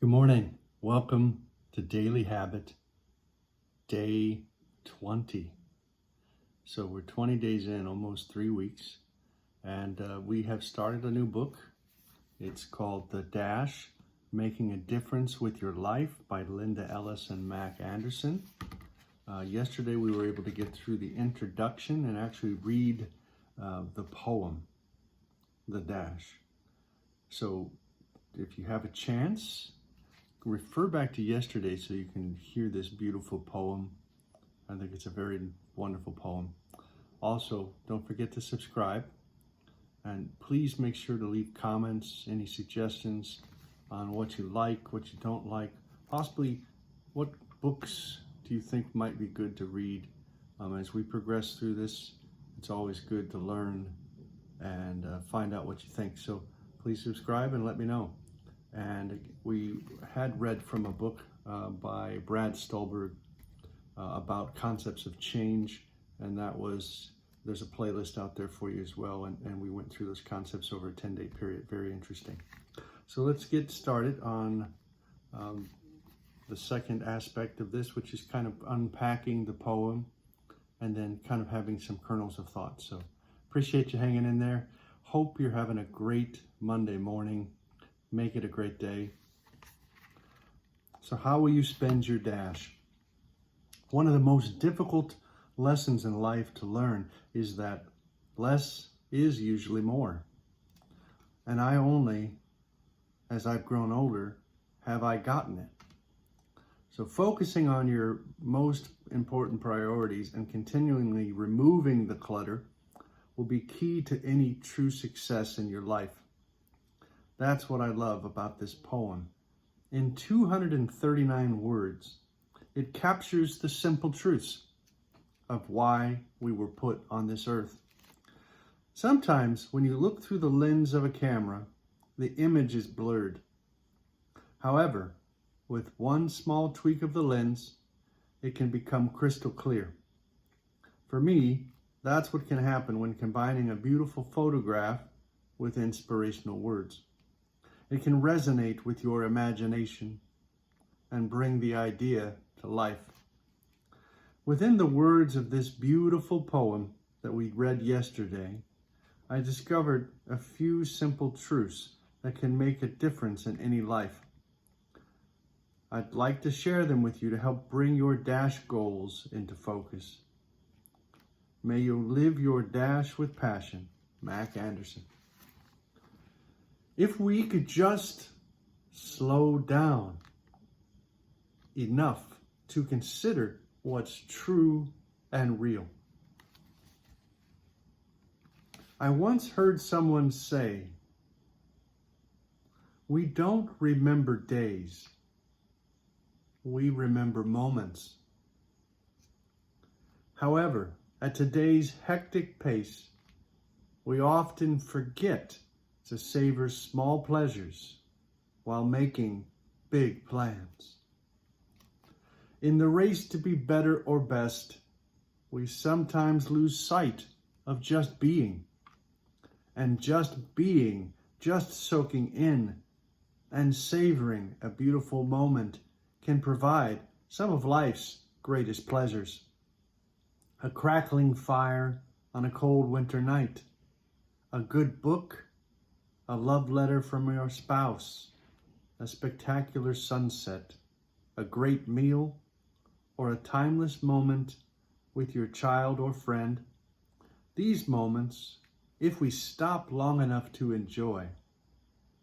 Good morning. Welcome to Daily Habit, day 20. So we're 20 days in, almost 3 weeks, and we have started a new book. It's called The Dash, Making a Difference with Your Life by Linda Ellis and Mac Anderson. Yesterday we were able to get through the introduction and actually read the poem, The Dash. So if you have a chance, refer back to yesterday so you can hear this beautiful poem. I think it's a very wonderful poem. Also, don't forget to subscribe, and please make sure to leave comments, any suggestions on what you like, what you don't like, possibly what books do you think might be good to read. As we progress through this, it's always good to learn and find out what you think. So please subscribe and let me know. And we had read from a book by Brad Stulberg about concepts of change, and there's a playlist out there for you as well, and we went through those concepts over a 10-day period. Very interesting. So let's get started on the second aspect of this, which is kind of unpacking the poem and then kind of having some kernels of thought. So appreciate you hanging in there. Hope you're having a great Monday morning. Make it a great day. So how will you spend your dash? One of the most difficult lessons in life to learn is that less is usually more. And I only, as I've grown older, have I gotten it. So focusing on your most important priorities and continually removing the clutter will be key to any true success in your life. That's what I love about this poem. In 239 words, it captures the simple truths of why we were put on this earth. Sometimes when you look through the lens of a camera, the image is blurred. However, with one small tweak of the lens, it can become crystal clear. For me, that's what can happen when combining a beautiful photograph with inspirational words. It can resonate with your imagination and bring the idea to life. Within the words of this beautiful poem that we read yesterday, I discovered a few simple truths that can make a difference in any life. I'd like to share them with you to help bring your dash goals into focus. May you live your dash with passion. Mac Anderson. If we could just slow down enough to consider what's true and real. I once heard someone say, we don't remember days, we remember moments. However, at today's hectic pace, we often forget to savor small pleasures while making big plans. In the race to be better or best, we sometimes lose sight of just being. And just being, just soaking in and savoring a beautiful moment can provide some of life's greatest pleasures. A crackling fire on a cold winter night, a good book, a love letter from your spouse, a spectacular sunset, a great meal, or a timeless moment with your child or friend. These moments, if we stop long enough to enjoy,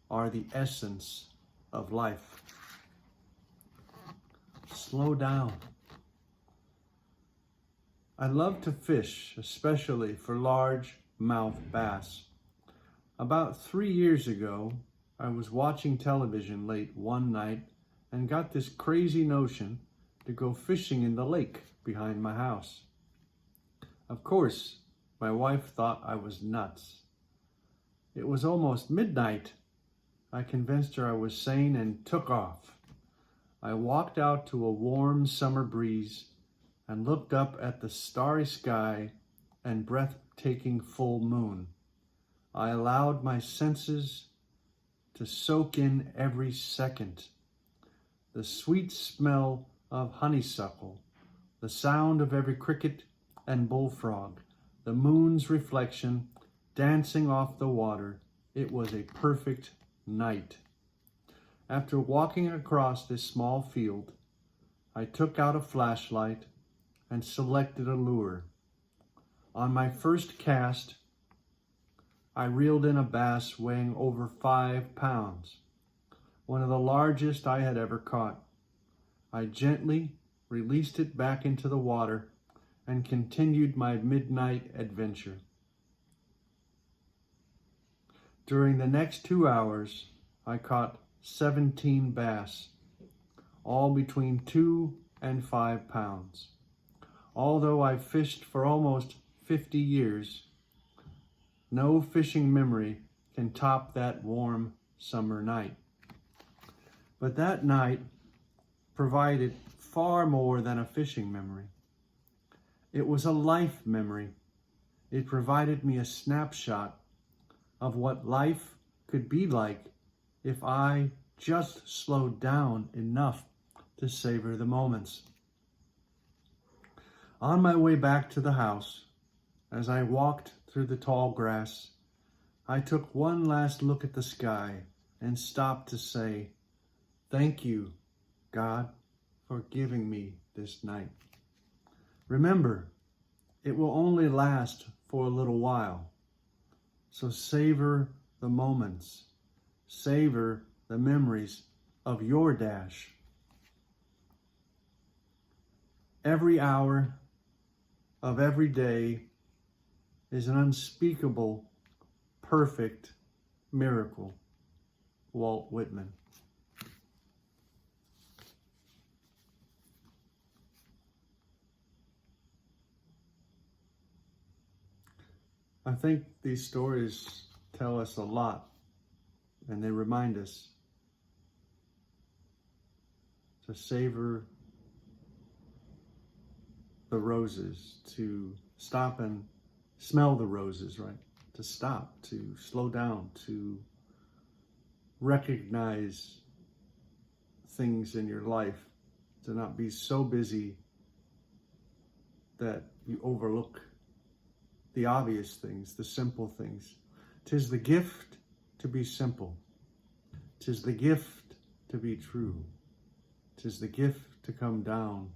are the essence of life. Slow down. I love to fish, especially for large-mouth bass. About 3 years ago, I was watching television late one night and got this crazy notion to go fishing in the lake behind my house. Of course, my wife thought I was nuts. It was almost midnight. I convinced her I was sane and took off. I walked out to a warm summer breeze and looked up at the starry sky and breathtaking full moon. I allowed my senses to soak in every second the sweet smell of honeysuckle, the sound of every cricket and bullfrog, the moon's reflection dancing off the water. It was a perfect night. After walking across this small field, I took out a flashlight and selected a lure. On my first cast, I reeled in a bass weighing over 5 pounds, one of the largest I had ever caught. I gently released it back into the water and continued my midnight adventure. During the next 2 hours, I caught 17 bass, all between 2 and 5 pounds. Although I've fished for almost 50 years, no fishing memory can top that warm summer night. But that night provided far more than a fishing memory. It was a life memory. It provided me a snapshot of what life could be like if I just slowed down enough to savor the moments. On my way back to the house, as I walked through the tall grass, I took one last look at the sky and stopped to say, "Thank you, God, for giving me this night." Remember, it will only last for a little while. So savor the moments. Savor the memories of your dash. Every hour of every day is an unspeakable, perfect miracle. Walt Whitman. I think these stories tell us a lot, and they remind us to savor the roses, to stop and smell the roses, right? To stop, to slow down, to recognize things in your life, to not be so busy that you overlook the obvious things, the simple things. 'Tis the gift to be simple. 'Tis the gift to be true. 'Tis the gift to come down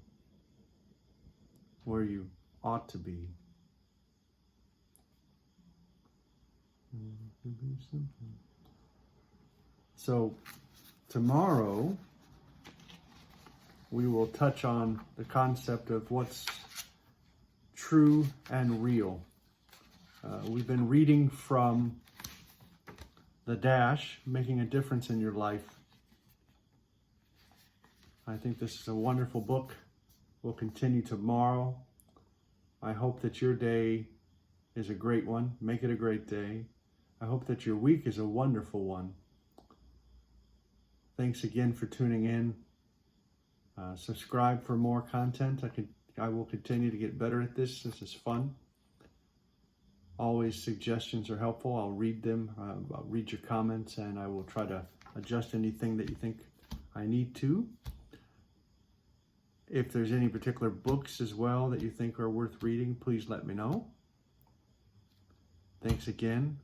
where you ought to be. So tomorrow we will touch on the concept of what's true and real. We've been reading from The Dash, Making a Difference in Your Life. I think this is a wonderful book. We'll continue tomorrow. I hope that your day is a great one. Make it a great day. I hope that your week is a wonderful one. Thanks again for tuning in. Subscribe for more content. I will continue to get better at this. This is fun. Always suggestions are helpful. I'll read them. I'll read your comments, and I will try to adjust anything that you think I need to. If there's any particular books as well that you think are worth reading, please let me know. Thanks again.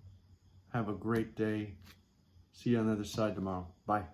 Have a great day. See you on the other side tomorrow. Bye.